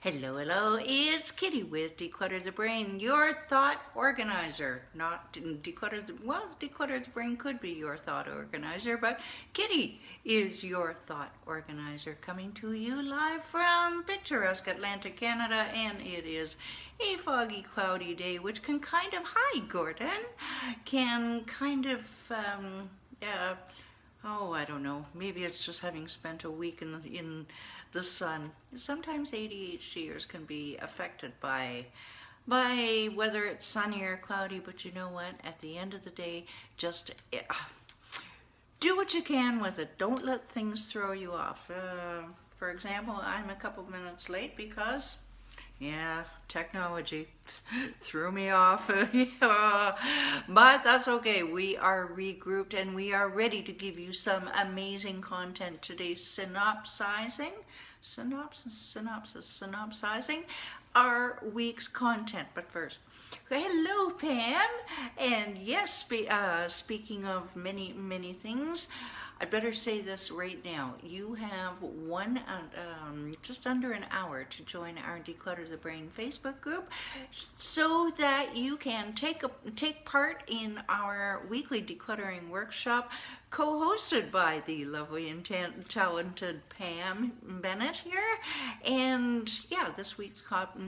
Hello, hello, it's Kitti with Declutter the Brain, your thought organizer. Not Declutter the Brain could be your thought organizer, but Kitti is your thought organizer, coming to you live from picturesque Atlantic Canada, and it is a foggy, cloudy day, which can kind of, hi Gordon, can kind of, uh, oh, I don't know. Maybe it's just having spent a week in the sun. Sometimes ADHDers can be affected by whether it's sunny or cloudy. But you know what? At the end of the day, just do what you can with it. Don't let things throw you off. For example, I'm a couple minutes late because yeah, technology threw me off. Yeah. But that's okay. We are regrouped and we are ready to give you some amazing content today. Synopsizing our week's content. But first, hello, Pam. And yes, speaking of many things, I better say this right now. You have just under an hour to join our Declutter the Brain Facebook group so that you can take part in our weekly decluttering workshop co-hosted by the lovely and talented Pam Bennett here. And yeah, this week's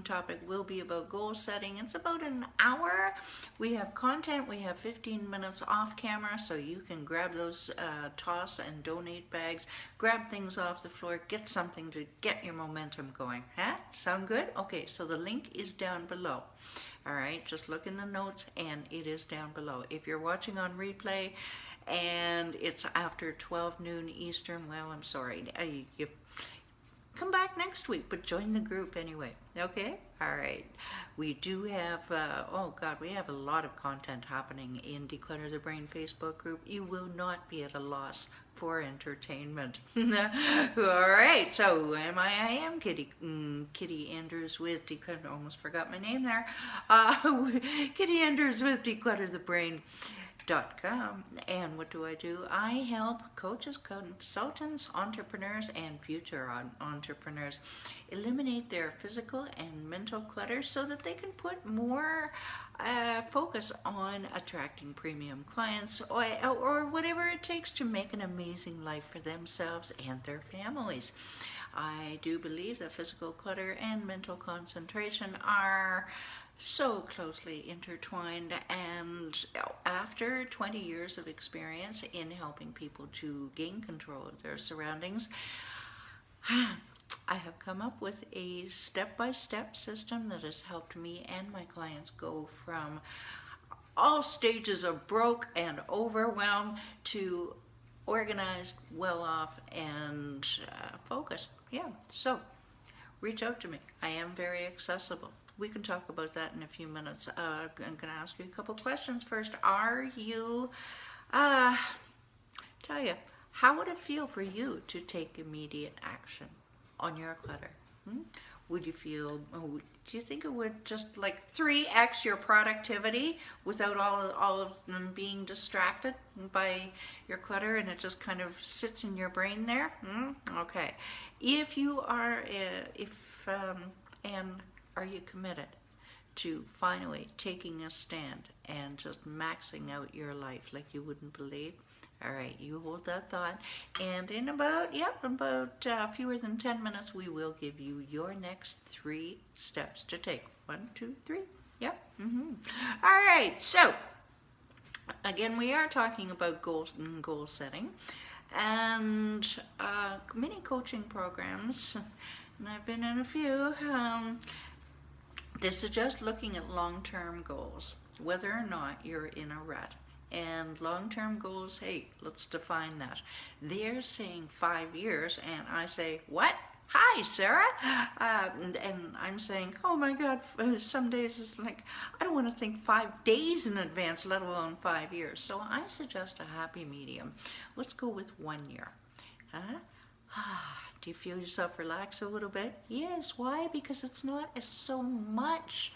topic will be about goal setting. It's about an hour. We have content. We have 15 minutes off camera, so you can grab those toss and donate bags, grab things off the floor, get something to get your momentum going. Huh? Sound good? Okay, so the link is down below. All right, just look in the notes and it is down below. If you're watching on replay and it's after 12 noon Eastern, well, I'm sorry. You come back next week, but join the group anyway. Okay? All right. We do have, oh God, we have a lot of content happening in Declutter the Brain Facebook group. You will not be at a loss for entertainment. All right. So who am I? I am Kitti Andrews with Declutter. Almost forgot my name there. Kitti Andrews with Declutter the Brain. And what do? I help coaches, consultants, entrepreneurs, and future entrepreneurs eliminate their physical and mental clutter so that they can put more focus on attracting premium clients or whatever it takes to make an amazing life for themselves and their families. I do believe that physical clutter and mental concentration are so closely intertwined, and after 20 years of experience in helping people to gain control of their surroundings, I have come up with a step-by-step system that has helped me and my clients go from all stages of broke and overwhelmed to organized, well off, and focused. Yeah, so reach out to me. I am very accessible. We can talk about that in a few minutes. I'm going to ask you a couple questions first. Are you, tell you, how would it feel for you to take immediate action on your clutter? Would you feel, do you think it would just like 3x your productivity without all of them being distracted by your clutter and it just kind of sits in your brain there? Okay. If you are, and are you committed to finally taking a stand and just maxing out your life like you wouldn't believe? All right, you hold that thought, and in about fewer than 10 minutes, we will give you your next 3 steps to take. 1, 2, 3. Yep. All right. So again, we are talking about goal setting, and many coaching programs, and I've been in a few. They suggest looking at long-term goals, whether or not you're in a rut. And long-term goals, hey, let's define that. They're saying 5 years, and I say, what? Hi, Sarah. And I'm saying, oh my God, some days it's like, I don't want to think 5 days in advance, let alone 5 years. So I suggest a happy medium. Let's go with 1 year. Do you feel yourself relax a little bit? Yes. Why? Because it's not so much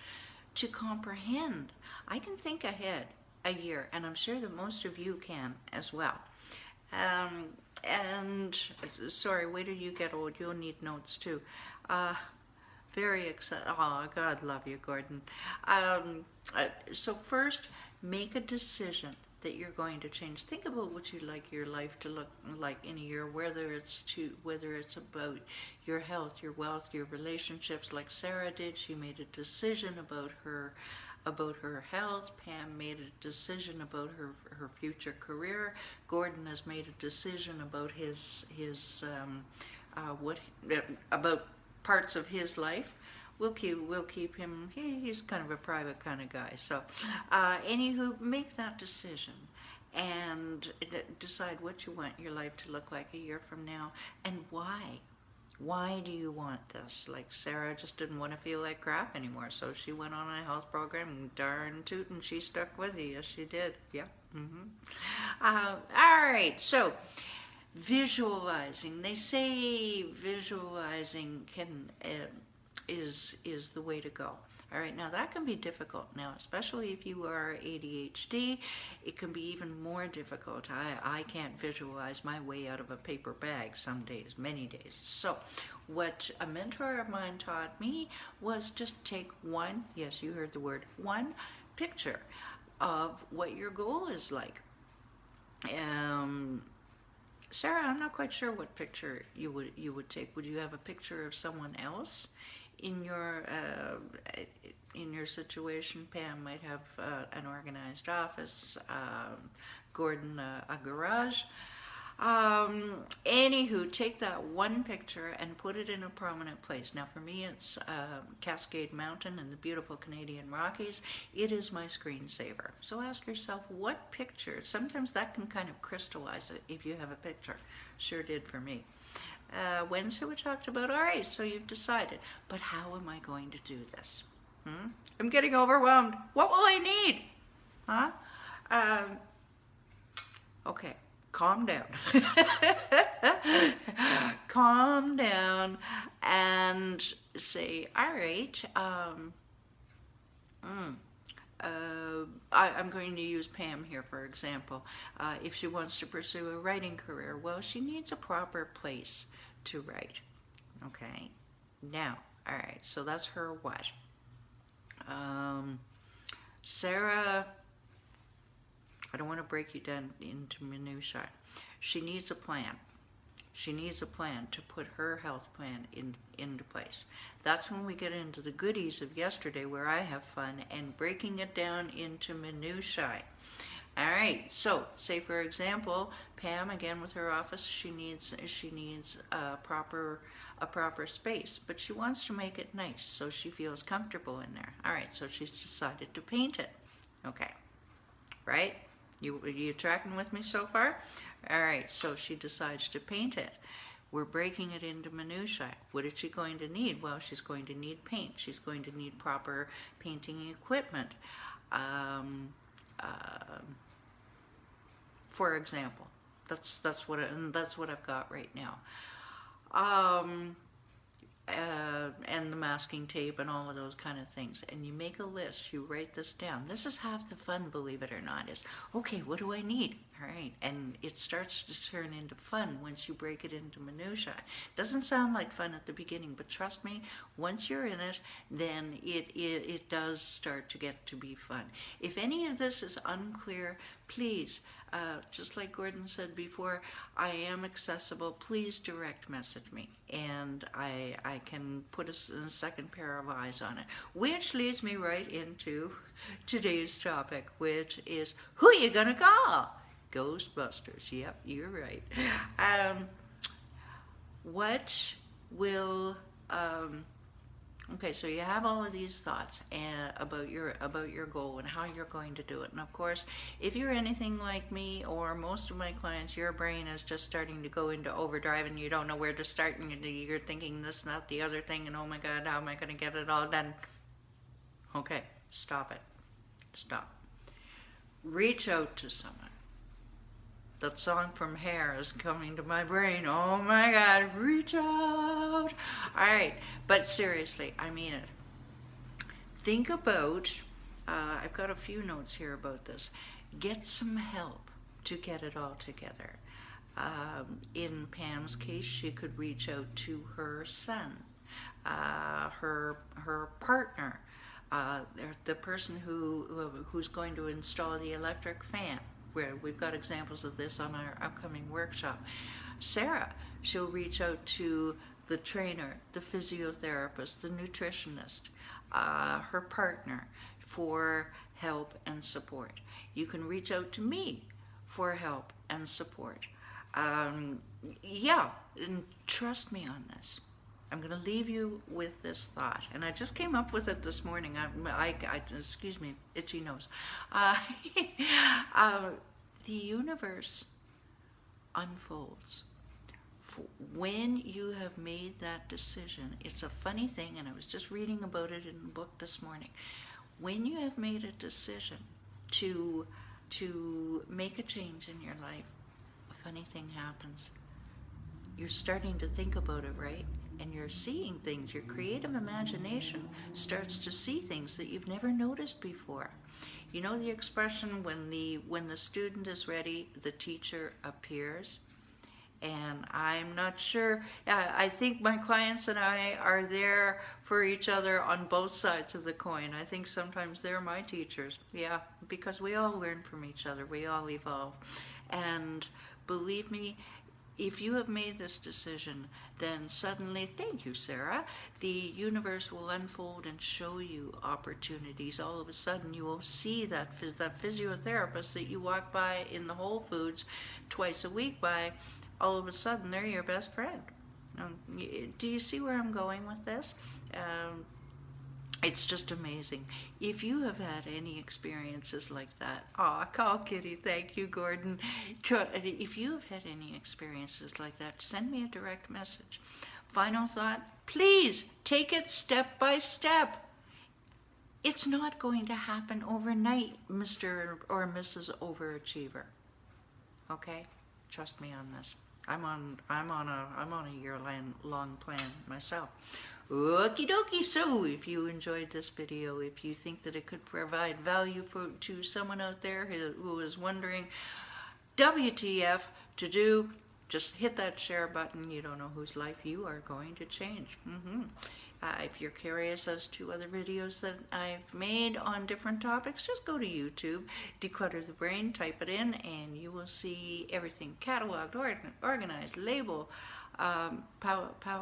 to comprehend. I can think ahead a year, and I'm sure that most of you can as well. And sorry, wait till you get old, you'll need notes too. Very excited. Oh, God love you, Gordon. So first, make a decision that you're going to change. Think about what you'd like your life to look like in a year, whether it's about your health, your wealth, your relationships, like Sarah did. She made a decision about her health. Pam made a decision about her future career. Gordon has made a decision about his what about parts of his life. We'll keep him. He's kind of a private kind of guy. So, anywho, make that decision and decide what you want your life to look like a year from now and why. Why do you want this? Like Sarah just didn't want to feel like crap anymore, so she went on a health program, and darn tootin', she stuck with you. Yes, she did. Yeah. All right, so visualizing. They say visualizing is the way to go. All right, now that can be difficult now, especially if you are ADHD. It can be even more difficult. I can't visualize my way out of a paper bag some days, many days. So what a mentor of mine taught me was just take one, yes, you heard the word, one picture of what your goal is like. Sarah, I'm not quite sure what picture you would take. Would you have a picture of someone else in your situation? Pam might have an organized office. Gordon a garage. Anywho, take that one picture and put it in a prominent place. Now for me it's Cascade Mountain in the beautiful Canadian Rockies. It is my screensaver. So ask yourself what picture, sometimes that can kind of crystallize it if you have a picture. Sure did for me. Wednesday we talked about, all right, so you've decided, but how am I going to do this? I'm getting overwhelmed. What will I need? Okay. Calm down. Calm down and say, all right, I'm going to use Pam here, for example. If she wants to pursue a writing career, well, she needs a proper place to write. Okay? Now, all right, so that's her what? Sarah, I don't want to break you down into minutiae. She needs a plan. She needs a plan to put her health plan into place. That's when we get into the goodies of yesterday, where I have fun and breaking it down into minutiae. All right, so say for example, Pam, again with her office, she needs a proper space, but she wants to make it nice so she feels comfortable in there. All right, so she's decided to paint it. Okay, right? You tracking with me so far? All right, so she decides to paint it. We're breaking it into minutiae. What is she going to need? Well, she's going to need paint. She's going to need proper painting equipment. For example, that's what I've got right now. And the masking tape and all of those kind of things. And you make a list, you write this down. This is half the fun, believe it or not, is, okay, what do I need? All right, and it starts to turn into fun once you break it into minutiae. Doesn't sound like fun at the beginning, but trust me, once you're in it, then it does start to get to be fun. If any of this is unclear, please, just like Gordon said before, I am accessible. Please direct message me, and I can put a second pair of eyes on it. Which leads me right into today's topic, which is, who you gonna call? Ghostbusters. Yep, you're right. What will okay, so you have all of these thoughts about your goal and how you're going to do it. And of course, if you're anything like me or most of my clients, your brain is just starting to go into overdrive and you don't know where to start, and you're thinking this, not the other thing, and oh my God, how am I going to get it all done? Okay, stop it. Stop. Reach out to someone. That song from Hair is coming to my brain. Oh my God, reach out. All right, but seriously, I mean it. Think about, I've got a few notes here about this. Get some help to get it all together. In Pam's case, she could reach out to her son, her partner, the person who's going to install the electric fan. Where we've got examples of this on our upcoming workshop. Sarah, she'll reach out to the trainer, the physiotherapist, the nutritionist, her partner for help and support. You can reach out to me for help and support. Yeah, and trust me on this. I'm going to leave you with this thought, and I just came up with it this morning. Excuse me, itchy nose. The universe unfolds when you have made that decision. It's a funny thing, and I was just reading about it in a book this morning. When you have made a decision to make a change in your life, a funny thing happens. You're starting to think about it, right? And you're seeing things. Your creative imagination starts to see things that you've never noticed before. You know the expression, when the student is ready, the teacher appears? And I'm not sure, I think my clients and I are there for each other on both sides of the coin. I think sometimes they're my teachers, yeah, because we all learn from each other, we all evolve. And believe me, if you have made this decision, then suddenly, thank you, Sarah, the universe will unfold and show you opportunities. All of a sudden, you will see that physiotherapist that you walk by in the Whole Foods twice a week by. All of a sudden, they're your best friend. Do you see where I'm going with this? It's just amazing. If you have had any experiences like that, call Kitti. Thank you, Gordon. If you have had any experiences like that, send me a direct message. Final thought, please take it step by step. It's not going to happen overnight, Mr. or Mrs. Overachiever. Okay? Trust me on this. I'm on a year-long plan myself. Okie dokie. So if you enjoyed this video, if you think that it could provide value to someone out there who is wondering WTF to do, just hit that share button. You don't know whose life you are going to change. If you're curious as to other videos that I've made on different topics, just go to YouTube, Declutter the Brain, type it in, and you will see everything cataloged, organized, label, power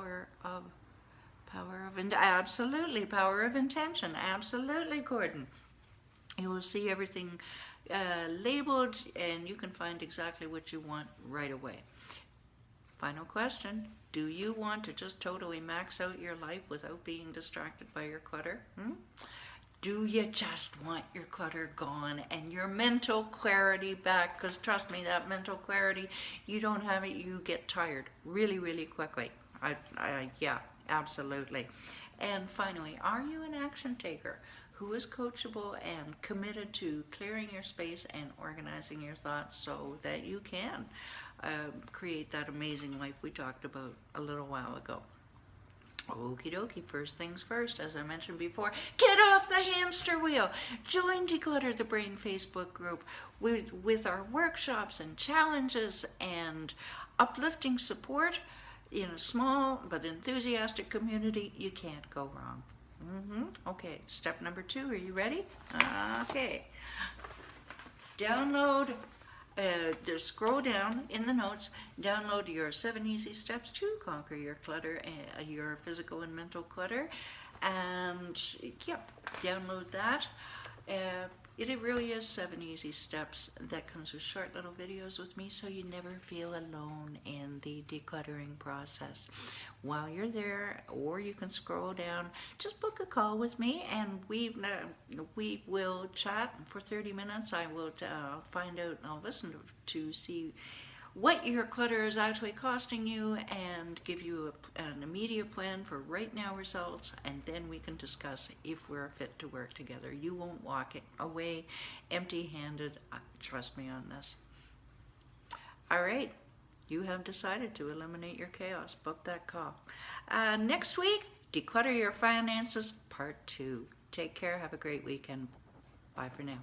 of intention, absolutely, Gordon. You will see everything labeled, and you can find exactly what you want right away. Final question, do you want to just totally max out your life without being distracted by your clutter? Do you just want your clutter gone and your mental clarity back? Because trust me, that mental clarity, you don't have it, you get tired really, really quickly. Yeah, absolutely. And finally, are you an action taker who is coachable and committed to clearing your space and organizing your thoughts so that you can create that amazing life we talked about a little while ago? Okie dokie, first things first, as I mentioned before, get off the hamster wheel. Join Declutter the Brain Facebook group with our workshops and challenges and uplifting support in a small but enthusiastic community. You can't go wrong. Okay, step number 2, are you ready? Okay. Download, just scroll down in the notes, download your 7 easy steps to conquer your clutter, your physical and mental clutter, and yep, download that. It really is 7 easy steps that comes with short little videos with me, so you never feel alone in the decluttering process. While you're there, or you can scroll down, just book a call with me, and we will chat for 30 minutes. I will find out, I'll listen to see what your clutter is actually costing you and give you an immediate plan for right now results, and then we can discuss if we're fit to work together. You won't walk away empty-handed. Trust me on this. All right, you have decided to eliminate your chaos. Book that call. Next week, Declutter Your Finances Part 2. Take care. Have a great weekend. Bye for now.